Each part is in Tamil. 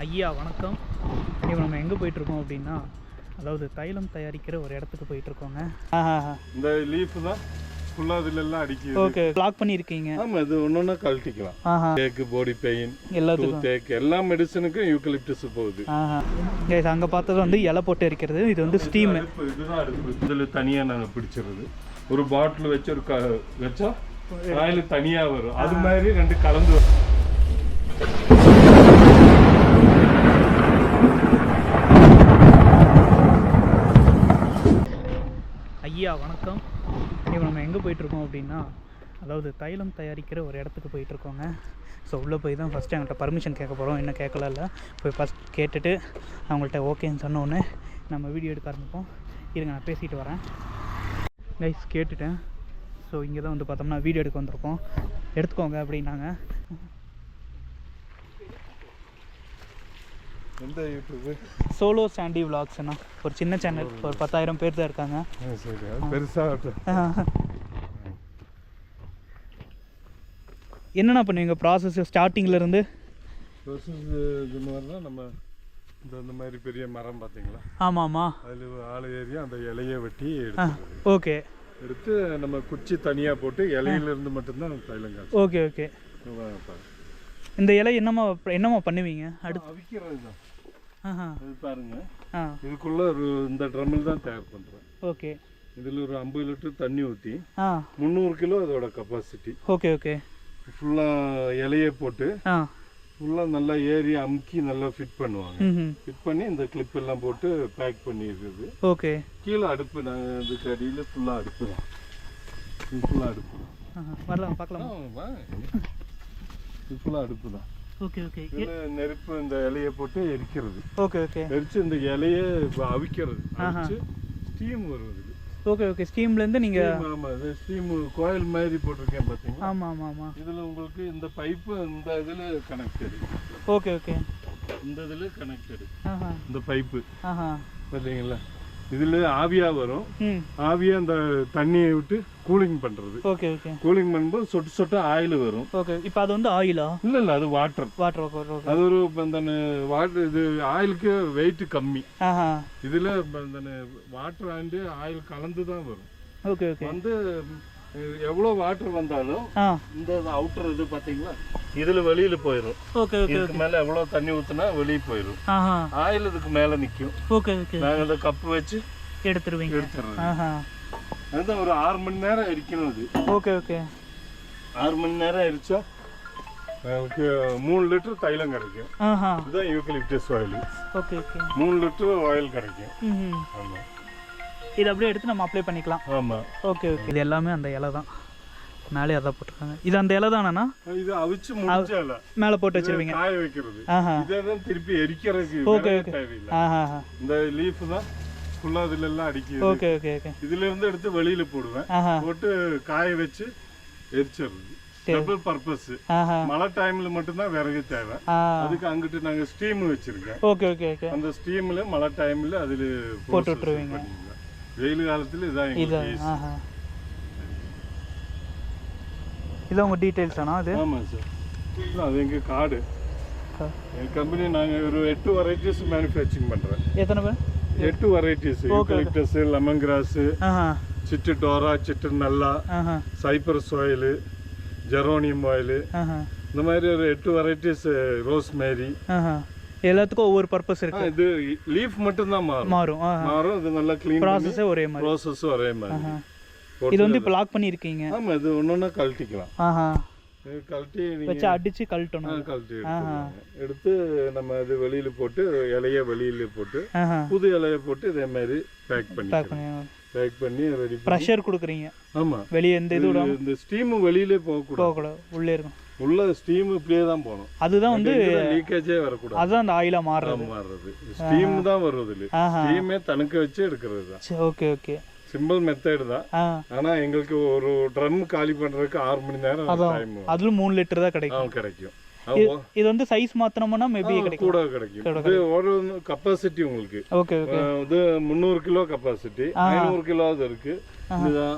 ஐயா வணக்கம். இப்போ நம்ம எங்கே போயிட்டுருக்கோம் அப்படின்னா, அதாவது தைலம் தயாரிக்கிற ஒரு இடத்துக்கு போயிட்டுருக்கோங்க. இந்த லீஃப் தான் ஃபுல்லாக இதுலெல்லாம் அடிக்குது. ஓகே, லாக் பண்ணியிருக்கீங்க. ஆமாம், இது ஒன்று கழட்டிக்கலாம். தேக்கு, பாடி பெயின், எல்லாத்துக்கும் தேக்கு, எல்லா மெடிசனுக்கும் யூக்கலிப்டஸ் போகுது. அங்கே பார்த்தது வந்து இலை போட்டு எரிக்கிறது. இது வந்து ஸ்டீம். இதுதான் அடுப்பு. இதில் தனியாக நாங்கள் பிடிச்சிடுறது. ஒரு பாட்டில் வச்சு வச்சா ஆயில் தனியாக வரும். அது மாதிரி ரெண்டு கலந்து வரும். ஐயா வணக்கம். இப்போ நம்ம எங்கே போயிட்டுருக்கோம் அப்படின்னா, அதாவது தைலம் தயாரிக்கிற ஒரு இடத்துக்கு போயிட்டுருக்கோங்க. ஸோ உள்ளே போய் தான் ஃபஸ்ட்டு அவங்கள்ட்ட பர்மிஷன் கேட்க போகிறோம். இன்னும் கேட்கல. போய் ஃபஸ்ட் கேட்டுட்டு அவங்கள்ட்ட ஓகேன்னு சொன்னோடனே நம்ம வீடியோ எடுக்க ஆரம்பிப்போம். இருங்க, நான் பேசிட்டு வரேன். கைஸ் கேட்டுட்டேன். ஸோ இங்கே தான் வந்து பார்த்தோம்னா வீடியோ எடுக்க வந்திருக்கோம். எடுத்துக்கோங்க அப்படின்னாங்க. எந்த யூடியூப்பு? சோலோ சாண்டி விலாக்ஸ்ண்ணா. ஒரு சின்ன சேனல், ஒரு 10,000 பேர் தான் இருக்காங்க. சரி, பெருசாக என்னென்ன பண்ணுவீங்க ப்ராசஸ் ஸ்டார்டிங்லேருந்து? ப்ராசஸ் இது மாதிரினா நம்ம இந்த மாதிரி பெரிய மரம் பார்த்தீங்களா? ஆமாம் ஆமாம். அதில் ஆள் ஏறி அந்த இலையை வெட்டி எடுத்து ஓகே எடுத்து நம்ம குச்சி தனியாக போட்டு இலையிலேருந்து மட்டும்தான் தைலம் காய்ச்சி. Okay okay. இந்த இலை என்னம்மா பண்ணுவீங்க? அடுத்து அவிக்கிறது தான். இது பாருங்க, ஆ இதுக்குள்ள இந்த ட்ரம்மில் தான் தயார் பண்ணுறேன். ஓகே. இதில் ஒரு 50 லிட்டர் தண்ணி ஊற்றி 300 கிலோ அதோட கெப்பாசிட்டி. Okay okay. ஃபுல்லாக இலையை போட்டு ஃபுல்லாக நல்லா ஏறி அமுக்கி நல்லா ஃபிட் பண்ணுவாங்க. ஃபிட் பண்ணி இந்த கிளிப் எல்லாம் போட்டு பேக் பண்ணிடுறது. ஓகே. கீழே அடுப்பு, நாங்கள் இதுக்கு அடியில் ஃபுல்லாக அடுப்பு தான். இது ஃபுல்லாக அடுப்பு தான். வரலாம் பார்க்கலாம். இது ஃபுல்லாக அடுப்பு தான். Okay okay. இதில் நெருப்பு இந்த இலையை போட்டு எரிக்கிறது. Okay okay. எரிச்சு இந்த இலையை அவிக்கிறது. அவிச்சு ஸ்டீம் வரும். Okay okay. ஸ்டீம்லேருந்து நீங்கள்? ஆமாம், இது ஸ்டீம் கோயில் மாதிரி போட்டிருக்கேன் பார்த்தீங்களா? ஆமாம் ஆமாம் ஆமாம். இதில் உங்களுக்கு இந்த பைப்பு இந்த இதில் கனெக்டடு. Okay okay. இந்த இதில் கனெக்டடு இந்த பைப்பு பார்த்தீங்களா? இதில் ஆவியாக வரும். ஆவியாக அந்த தண்ணியை விட்டு கூலிங் பண்ணுறது. Okay okay. கூலிங் பண்ணும்போது சொட்டு சொட்டு ஆயில் வரும். ஓகே. இப்போ அது வந்து ஆயிலா? இல்லை, அது வாட்டர். வாட்டர். அது ஒரு அந்த வாட்டர், இது ஆயிலுக்கு வெயிட் கம்மி. இதில் அந்த வாட்டர் அண்டு ஆயில் கலந்து தான் வரும். Okay okay. வந்து எவ்வளோ வாட்டர் வந்தாலும் இந்த அவுட்டர் இது பார்த்தீங்களா, இதில் வெளியில் போயிடும். Okay okay. இதுக்கு மேலே எவ்வளோ தண்ணி ஊற்றினா வெளியே போயிடும். ஆயில் இதுக்கு மேலே நிற்கும். Okay okay. நாங்கள் இந்த கப்பு வச்சு எடுத்துருவோம். அதுதான் ஒரு 6 மணி நேரம் எரிக்கணும் அது. Okay okay. 6 மணி நேரம் எரிச்சா நமக்கு 3 லிட்டர் தைலம் கிடைக்கும். இதுதான் eucalyptus oil. Okay okay. 3 litre oil கிடைக்கும். ஆமாம். இது அப்படியே எடுத்து நம்ம அப்ளை பண்ணிக்கலாம். ஆமாம். Okay okay. இது எல்லாமே அந்த இலை தான். மேலே அதான் போட்டிருக்காங்க. இது அந்த இலை தானேண்ணா? இது அவிச்சு முடிச்ச இலை மேலே போட்டு வச்சிருவீங்க, காய வைக்கிறது. இதான் திருப்பி எரிக்கிறதுக்கு. ஓகே தேவையில்லை. இந்த லீஃப் தான் ஃபுல்லாக இதுல எல்லாம் அடிக்குது. Okay okay okay. இதுல இருந்து எடுத்து வெளியில போடுவேன். போட்டு காய வச்சு எரிச்சிடுறது. Double purpose. மழை டைம்ல மட்டும்தான் விறகு தேவை. அதுக்கு அங்கிட்டு நாங்க ஸ்டீம் வச்சிருக்கேன். Okay okay okay. அந்த ஸ்டீம்ல மழை டைம்ல அதுல போட்டு விட்டுருவீங்க. வெயில் காலத்துல இதான் இது உங்க டீடைல்ஸ் தானா அது? ஆமா சார். அது எங்க கார்டு. என் கம்பெனி நாங்க ஒரு 8 வெரைட்டிஸ் மேனுஃபேக்சரிங் பண்றோம். எத்தனை பேர்? 8 வெரைட்டிஸ். யூக்கலிப்டஸ், லெமன் கிராஸ், சிட்டு டோரா, சிட்டு நல்லா, சைப்ரஸ் ஆயில், ஜெரோனியம் ஆயில், இந்த மாதிரி ஒரு 8 வெரைட்டிஸ். ரோஸ்மேரி. எல்லாத்துக்கும் ஒவ்வொரு பர்பஸ் இருக்கு. இது லீஃப் மட்டும் தான் மாறும். இது நல்லா க்ளீன் ப்ராசஸ் ஒரே மாதிரி. ப்ராசஸ் ஒரே மாதிரி. இது வந்து இப்போ லாக் பண்ணி இருக்கீங்க. ஆமா, இது ஒண்ணொண்ணா கழட்டிக்கலாம். கழட்டி வச்சு அடிச்சு கழட்டணும். கழட்டி எடுத்து நம்ம இது வெளியில போட்டு இலைய வெளியில போட்டு புது இலைய போட்டு இதே மாதிரி பேக் பண்ணி ரெடி. பிரஷர் கொடுக்குறீங்க? ஆமா. வெளியே எந்த இது விடாம இந்த ஸ்டீம் வெளியிலே போகக்கூடாது. உள்ளே இருக்கும். உள்ள ஸ்டீம் இப்படியே தான் போகணும். அதுதான் வந்து லீக்கேஜே வரக்கூடாது. அதுதான் அந்த ஆயிலா மாறுறது. ஸ்டீம் தான் வருது. ஸ்டீமே தனக்கு வச்சு எடுக்கிறது தான். Okay okay. சிம்பிள் மெத்தட் தான். ஆனா எங்களுக்கு ஒரு ட்ரம் காலி பண்றதுக்கு 6 மணி நேரம் டைம். அதுல 3 லிட்டர் தான் கிடைக்கும். இது வந்து சைஸ் மாத்தணும்னா மேபி கூட கிடைக்கும். இது ஒரு கெபாசிட்டி உங்களுக்கு ஓகே ஓகே இது 300 கிலோ கெபாசிட்டி 500 கிலோ அது இருக்கு.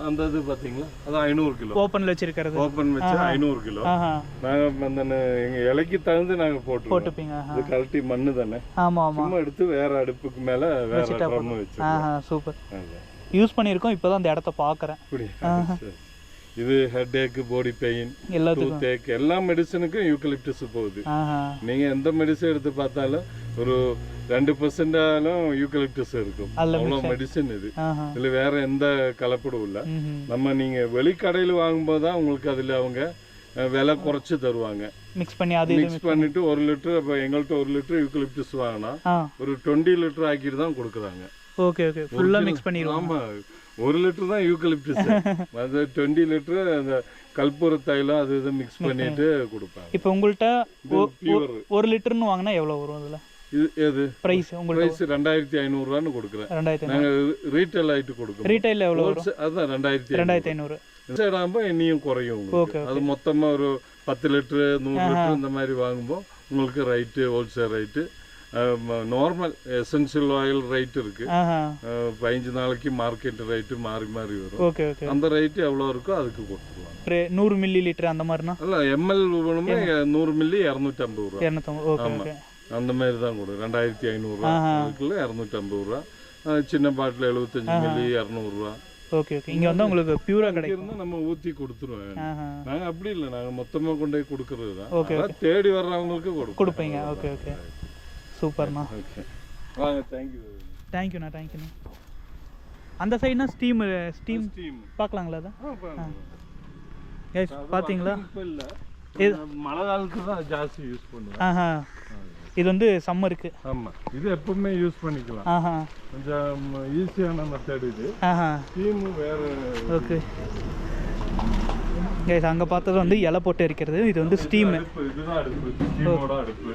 அந்த இது பாத்தீங்களா அது 500 கிலோ ஓபன்ல வச்சிருக்கிறது. ஓபன் வச்சு 500 கிலோ நாங்க அந்த எங்க இலைக்கு தகுந்து நாங்க போட்டுப்பீங்க. இது கழட்டி மண்ணு தானே. ஆமா ஆமா சும்மா எடுத்து வேற அடுப்புக்கு மேல வேற ட்ரம் வச்சு சூப்பர் யூஸ் பண்ணிருக்கோம். இப்பதான் அந்த இடத்தை பாக்குறேன். இது ஹெட் ஏக், பாடி பெயின், டூத் ஏக் எல்லா மெடிசனுக்கும் யூக்கலிப்டஸ் போகுது. நீங்க எந்த மெடிசன் எடுத்து பார்த்தாலும் ஒரு 2% யூக்கலிப்டஸ் இருக்கும். அவ்வளோ மெடிசன் இது. இதுல வேற எந்த கலப்படும் இல்லை. நம்ம நீங்க வெளிக்கடையில் வாங்கும்போது தான் உங்களுக்கு அதுல அவங்க விலை குறைச்சு தருவாங்க. மிக்ஸ் பண்ணிட்டு 1 லிட்டர். இப்போ எங்கள்கிட்ட 1 லிட்டர் யூக்கலிப்டஸ் வாங்கினா ஒரு 20 லிட்டர் ஆக்கிட்டு தான் கொடுக்குறாங்க. ஓகே ஓகே ஃபுல்லா மிக்ஸ் பண்ணிடுவோம். ஆமா 1 லிட்டர் தான் யூக்கலிப்டஸ். அது 20 லிட்டர் அந்த கல்பூர தைலம் அது இது மிக்ஸ் பண்ணிட்டு கொடுப்பாங்க. இப்போ உங்கள்கிட்ட 1 லிட்டர்னு வாங்கினா எவ்வளோ வரும்? அதில் எது பிரைஸ்? உங்க பிரைஸ் 2500 ரூபான்னு கொடுக்குறேன். நாங்க ரீட்டைல் ஆயிட்டு கொடுக்குறோம். ரீட்டைல் எவ்வளோ வரும்? அதான் 2500. சைடாம்போ இன்னும் குறையும். அது மொத்தமா ஒரு 10 லிட்டர் 100 லிட்டர் இந்த மாதிரி வாங்கும்போது உங்களுக்கு right wholesale right normal essential oil right இருக்கு. 15 நாளைக்கு மார்க்கெட் ரைட்டு மாறி மாறி வரும். அந்த ரைட்டு எவ்வளோ இருக்கோ அதுக்கு கொடுத்துருவாங்க. 100 மில்லி லிட்டர் அந்த மாதிரினா இல்ல எம்எல் வேணுமே 100 மில்லி 250 ரூபா. ஆமா அந்த மாதிரி தான் கொடு 2500 ரூபா அதுக்குள்ள 250 ரூபா. சின்ன பாட்டில் 75 மில்லி 200 ரூபா. ஓகே ஓகே இங்க வந்து உங்களுக்கு பியூரா கிடைக்கும். நம்ம ஊத்தி கொடுத்துருவோம். நாங்க அப்படி இல்லை, நாங்க மொத்தமா கொண்டு போய் கொடுக்கறது தான். தேடி வர்றவங்களுக்கு கொடுப்பீங்க. ஓகே ஓகே சூப்பர்ண்ணா. ஓகே வாங்க. தேங்க்யூண்ணா. அந்த சைடுனா ஸ்டீம் பார்க்கலாங்களா? அதான் பார்த்தீங்களா? மழை காலத்துக்கு தான் ஜாஸ்தி யூஸ் பண்ணுவோம். இது வந்து சம்மருக்கு. ஆமா இது எப்பவுமே யூஸ் பண்ணிக்கலாம். கொஞ்சம் ஈஸியான மெத்தட் இது. ஸ்டீம் வேற. ஓகே கைஸ் அங்க பார்த்தது வந்து இலை போட்டு எரிக்கிறது. இது வந்து ஸ்டீம். இதுதான் அடுப்பு, ஸ்டீமோட அடுப்பு.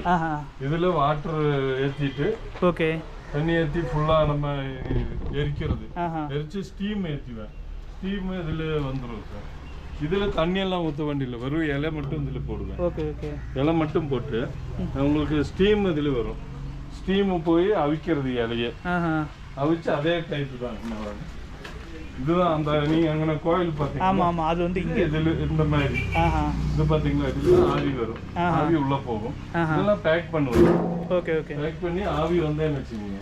இதுல வாட்டர் ஏத்திட்டு ஓகே தண்ணி ஏத்தி ஃபுல்லா நம்ம எரிக்கிறது. எரிச்சு ஸ்டீம் ஏத்திவேன். ஸ்டீம் இதுல வந்துரும் சார். இதுல தண்ணி எல்லாம் ஊத்த வேண்டியதில்லை, வெறும் இலை மட்டும் இதுல போடுவேன். ஓகே ஓகே இலை மட்டும் போட்டு உங்களுக்கு ஸ்டீம் இதுல வரும். ஸ்டீம் போய் அவிக்கிறது இலையை அவிச்சு அதே டைப் தான். இதுதான் அந்த நீங்க அங்க கோயில் பாத்தீங்க. ஆமா ஆமா அது வந்து இங்க இதுல இந்த மாதிரி இது பாத்தீங்களா? இதுல ஆவி வரும், ஆவி உள்ள போகும். இதெல்லாம் பேக் பண்ணுவோம். ஓகே ஓகே பேக் பண்ணி ஆவி வந்து என்ன செய்வீங்க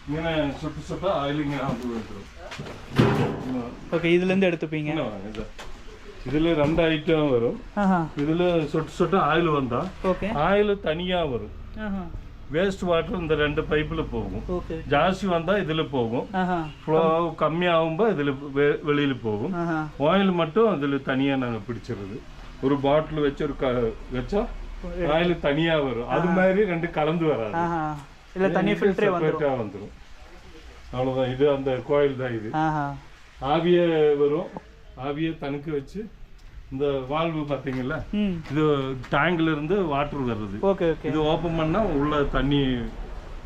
இங்க சுட்டு சுட்டா ஆயிலிங்க ஆவி வந்துரும். ஓகே இதுல இருந்து எடுத்துப்பீங்க. இதுல 2 ஐட்டம் வரும். இதுல சுட்டு சுட்டு ஆயில் வந்தா ஆயில் தனியா வரும். வேஸ்ட் வாட்டர் இந்த 2 பைப்புல போகும். ஜாஸ்தி வந்தா இதுல போகும். ஃப்ளோ கம்மியாகும்போது இதுல வெளியில போகும். ஆயில் மட்டும் அதுல தனியா நாங்க பிடிச்சிருது. ஒரு பாட்டில் வச்சு வச்சா ஆயில் தனியா வரும். அது மாதிரி 2 கலந்து வராது. இல்ல தனி ஃபில்டரே வந்துரும். அவ்வளவுதான். இது அந்த கோயில் தான். இது ஆவியே வரும். ஆவியை தனக்கு வச்சு இந்த வால்வு பாத்தீங்கல்ல, இது டேங்க்ல இருந்து வாட்டர் வருது. இது ஓபன் பண்ணா உள்ள தண்ணி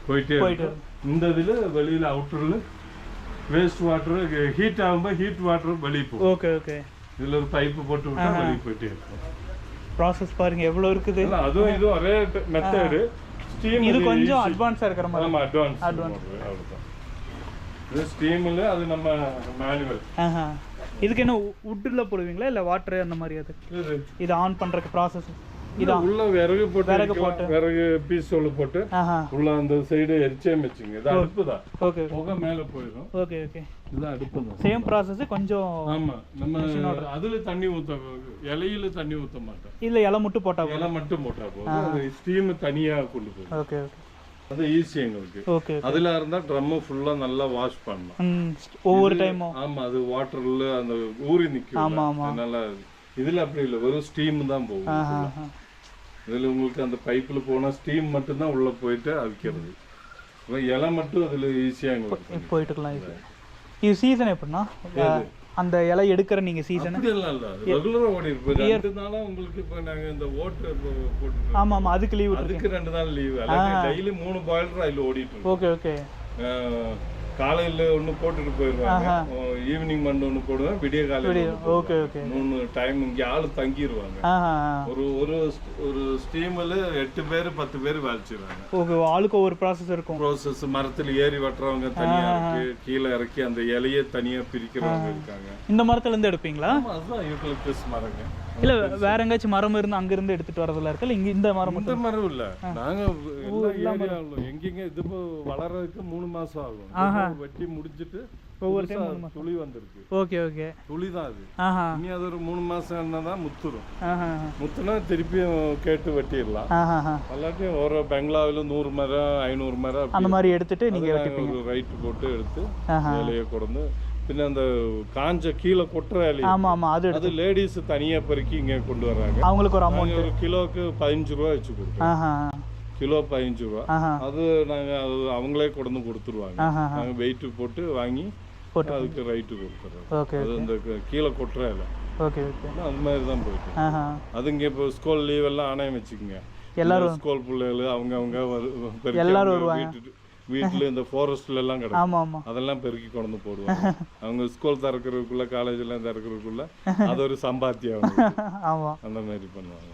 போயிட்டே இருக்கும். இந்த இதுல வெளியில அவுட்டர்ல வேஸ்ட் வாட்டர் ஹீட் ஆகும்போது ஹீட் வாட்டர் வெளியே போகும். ஓகே ஓகே இதுல ஒரு பைப் போட்டு விட்டா வெளியே போயிட்டே இருக்கும். ப்ராசஸ் பாருங்க எவ்வளவு இருக்குது. அதுவும் இது ஒரே மெத்தட். ஸ்டீம் இது கொஞ்சம் அட்வான்ஸா இருக்கிற மாதிரி. ஆமா அட்வான்ஸ். அவ்வளவுதான். இது ஸ்டீம்ல அது நம்ம மேனுவல். இதுக்கு என்ன வுட்ல போடுவீங்களா இல்ல வாட்டர் அந்த மாதிரி? அது இது ஆன் பண்றதுக்கு ப்ராசஸ் இது உள்ள விறகு போட்டு விறகு பீஸ் உள்ள போட்டு உள்ள அந்த சைடு எரிச்சே வெச்சுங்க. இது அடுப்பு தான். ஓகே புகை மேல போயிடும். ஓகே ஓகே இது அடுப்பு தான். சேம் process கொஞ்சம். ஆமா நம்ம அதுல தண்ணி ஊத்த இலையில தண்ணி ஊத்த மாட்டோம். இல்ல இலை மட்டும் போட்டா போதும். இலை மட்டும் போட்டா போதும். அது ஸ்டீம் தனியா கொண்டு போகும். ஓகே ஓகே அது ஈஸி எங்களுக்கு. ஓகே அதுல இருந்தா ட்ரம் ஃபுல்லா நல்லா வாஷ் பண்ணலாம் ஒவ்வொரு டைமும். ஆமா அது வாட்டர்ல அந்த ஊறி நிக்கும். ஆமா ஆமா நல்லா. இதுல அப்படி இல்ல, வெறும் ஸ்டீம் தான் போகும். இதுல உங்களுக்கு அந்த பைப்ல போனா ஸ்டீம் மட்டும் தான் உள்ள போயிட்டு அவிக்கிறது. இலை மட்டும் அதுல ஈஸியா போயிட்டுக்கலாம். இது சீசன் எப்படின்னா அந்த இலை எடுக்கிற நீங்க சீசன் ரெகுலரா ஓடி இருப்போம். 2 நாளா உங்களுக்கு இப்ப நாங்க இந்த ஓட்டு போட்டு. ஆமா ஆமா அதுக்கு லீவ். அதுக்கு 2 நாள் லீவ். டெய்லி 3 பாய்லர் அதுல ஓடிட்டு இருக்கு. ஓகே ஓகே காலையில ஒண்ணு போட்டுட்டு போயிடுவாங்க, ஈவினிங் மண் ஒண்ணு போடுவேன், விடிய காலையில. Okay okay. 3 டைம் இங்க ஆளு தங்கிடுவாங்க. ஒரு ஒரு ஸ்டீம்ல 8 பேர் 10 பேர் வேலைச்சிடுறாங்க. ஓகே, ஆளுக்கு ஒரு ப்ராசஸ் இருக்கும். ப்ராசஸ் மரத்துல ஏறி வெட்டுறவங்க தனியா இருக்கு, கீழே இறக்கி அந்த இலையை தனியா பிரிக்கிறவங்க இருக்காங்க. இந்த மரத்துல இருந்து எடுப்பீங்களா? அதுதான் யூக்கலிப்டஸ் மரங்க. இல்ல வேற எங்கேயாச்சும் மரம் இருந்து அங்க இருந்து எடுத்துட்டு வரதுல இருக்கல, இங்க இந்த மரம் இந்த மரம் இல்ல. நாங்க எங்கெங்க இது வளர்றதுக்கு 3 மாசம் ஆகும். வெட்டி முடிஞ்சிட்டு ஒவ்வொரு டைம் துளி வந்திருக்கு. ஓகே ஓகே, துளி தான் அது. இனி அது ஒரு 3 மாசம் என்னதான் முத்துரும். முத்துனா திருப்பியும் கேட்டு வெட்டிடலாம். எல்லாத்தையும் ஒரு பெங்களாவில 100 மரம் 500 மரம் அந்த மாதிரி எடுத்துட்டு நீங்க ஒரு ரைட் போட்டு எடுத்து இலையை கொண்டு, பின்ன அந்த காஞ்ச கீழே கொட்டுற இலை, அது லேடிஸ் தனியா பெருக்கி இங்க கொண்டு வர்றாங்க. அவங்களுக்கு ஒரு அமௌண்ட், ஒரு கிலோக்கு 15 ரூபா வச்சு கொடுப்போம். கிலோ 15 ரூபா. அது நாங்க அவங்களே கொண்டு கொடுத்துருவாங்க. நாங்க வெயிட் போட்டு வாங்கி அதுக்கு ரைட்டு கொடுத்துறோம். அது இந்த கீழே கொட்டுற இலை. ஓகே ஓகே, அது மாதிரி தான் போயிட்டு. அது இங்க இப்போ ஸ்கூல் லீவ் எல்லாம் ஆணையம் வச்சுக்கோங்க, எல்லாரும் ஸ்கூல் பிள்ளைகள் அவங்க எல்லாரும் வீட்டுல இந்த ஃபாரஸ்ட்ல எல்லாம் கிடக்கும், அதெல்லாம் பெருக்கி கொண்டு போடுவாங்க. அவங்க ஸ்கூல் திறக்கிறதுக்குள்ள, காலேஜ் எல்லாம் திறக்கிறதுக்குள்ள அது ஒரு சம்பாத்தியம். அந்த மாதிரி பண்ணுவாங்க.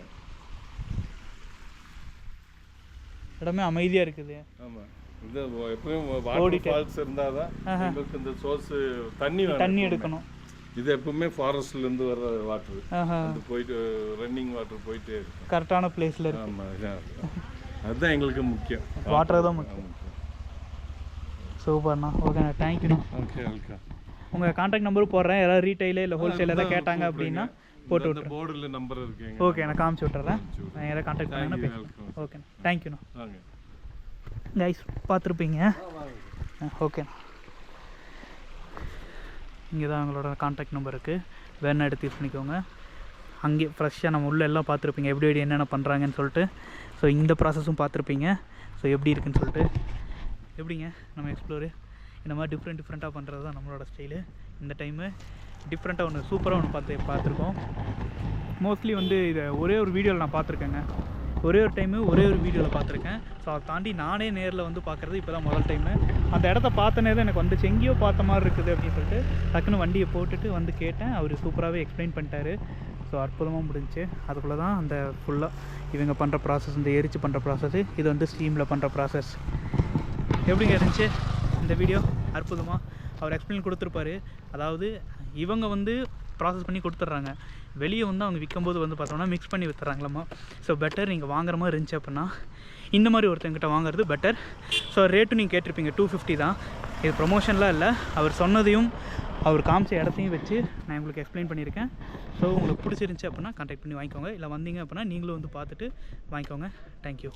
இடமே அமைதியா இருக்குது. ஆமா, இந்த எப்பவும் வாட்டர் ஃபால்ஸ் இருந்தாதான் உங்களுக்கு இந்த சோர்ஸ் தண்ணி எடுக்கணும். இது எப்பவுமே ஃபாரஸ்ட்ல இருந்து வர வாட்டர், அது போயிட்டு ரன்னிங் வாட்டர் போயிட்டே இருக்கு, கரெக்டான பிளேஸ்ல இருக்கு. ஆமா, அதுதான் எங்களுக்கு முக்கியம், வாட்டர் தான் முக்கியம். சூப்பர்ண்ணா. ஓகேண்ணா, தேங்க்யூண்ணா. Okay welcome. உங்கள் கான்டாக்ட் நம்பரும் போடுறேன், யாராவது ரீட்டைலு இல்லை ஹோல்சேல் எதாவது கேட்டாங்க அப்படின்னா போட்டு விட்றேன். போர்டில் நம்பர் இருக்குங்க. ஓகே, நான் காமிச்சு விட்டுறேன், நான் யாராவது கான்டாக்ட் பண்ணேன்னா. ஓகேண்ணா, தேங்க்யூண்ணா. கைஸ் பார்த்துருப்பீங்க. ஓகேண்ணா, இங்கே தான் அவங்களோட கான்டாக்ட் நம்பர் இருக்குது, வேணா எடுத்து யூஸ் பண்ணிக்கோங்க. அங்கே ஃப்ரெஷ்ஷாக நம்ம உள்ள எல்லாம் பார்த்துருப்பீங்க, எப்படி என்னென்ன பண்ணுறாங்கன்னு சொல்லிட்டு. ஸோ இந்த ப்ராசஸும் பார்த்துருப்பீங்க, ஸோ எப்படி இருக்குன்னு சொல்லிட்டு. எப்படிங்க நம்ம எக்ஸ்ப்ளோரு இந்த மாதிரி டிஃப்ரெண்ட்டாக பண்ணுறது தான் நம்மளோட ஸ்டைலு. இந்த டைமு டிஃப்ரெண்ட்டாக ஒன்று சூப்பராக ஒன்று பார்த்துருக்கோம். மோஸ்ட்லி வந்து இதை ஒரே ஒரு வீடியோவில் நான் பார்த்துருக்கேங்க, ஒரே ஒரு டைமு ஒரே ஒரு வீடியோவில் பார்த்துருக்கேன். ஸோ அதை தாண்டி நானே நேரில் வந்து பார்க்குறது இப்போ தான் முதல் டைமு. அந்த இடத்த பார்த்தனே தான் எனக்கு வந்து எங்கேயோ பார்த்த மாதிரி இருக்குது அப்படின்னு சொல்லிட்டு டக்குன்னு வண்டியை போட்டுட்டு வந்து கேட்டேன். அவர் சூப்பராகவே எக்ஸ்பிளைன் பண்ணிட்டாரு. ஸோ அற்புதமாக முடிஞ்சு. அதுக்குள்ளே தான் அந்த ஃபுல்லாக இவங்க பண்ணுற ப்ராசஸ், இந்த எரிச்சு பண்ணுற ப்ராசஸ்ஸு, இது வந்து ஸ்டீமில் பண்ணுற ப்ராசஸ். எப்படிங்க இருந்துச்சு இந்த வீடியோ? அற்புதமாக அவர் எக்ஸ்பிளைன் கொடுத்துருப்பாரு. அதாவது இவங்க வந்து ப்ராசஸ் பண்ணி கொடுத்துட்றாங்க, வெளியே வந்து அவங்க விற்கும்போது வந்து பார்த்தோம்னா மிக்ஸ் பண்ணி விற்றுறாங்களாம்மா. ஸோ பெட்டர் நீங்கள் வாங்குற மாதிரி இருந்துச்சு அப்படின்னா இந்த மாதிரி ஒருத்தங்கிட்ட வாங்குறது பெட்டர். ஸோ ரேட்டும் நீங்கள் கேட்டிருப்பீங்க, 250 தான். இது ப்ரொமோஷன்லாம் இல்லை, அவர் சொன்னதையும் அவர் காமிச்ச இடத்தையும் வச்சு நான் உங்களுக்கு எக்ஸ்பிளைன் பண்ணியிருக்கேன். ஸோ உங்களுக்கு பிடிச்சிருந்துச்சி அப்படின்னா கான்டாக்ட் பண்ணி வாங்கிக்கோங்க, இல்லை வந்தீங்க அப்படின்னா நீங்களும் வந்து பார்த்துட்டு வாங்கிக்கோங்க. தேங்க்யூ.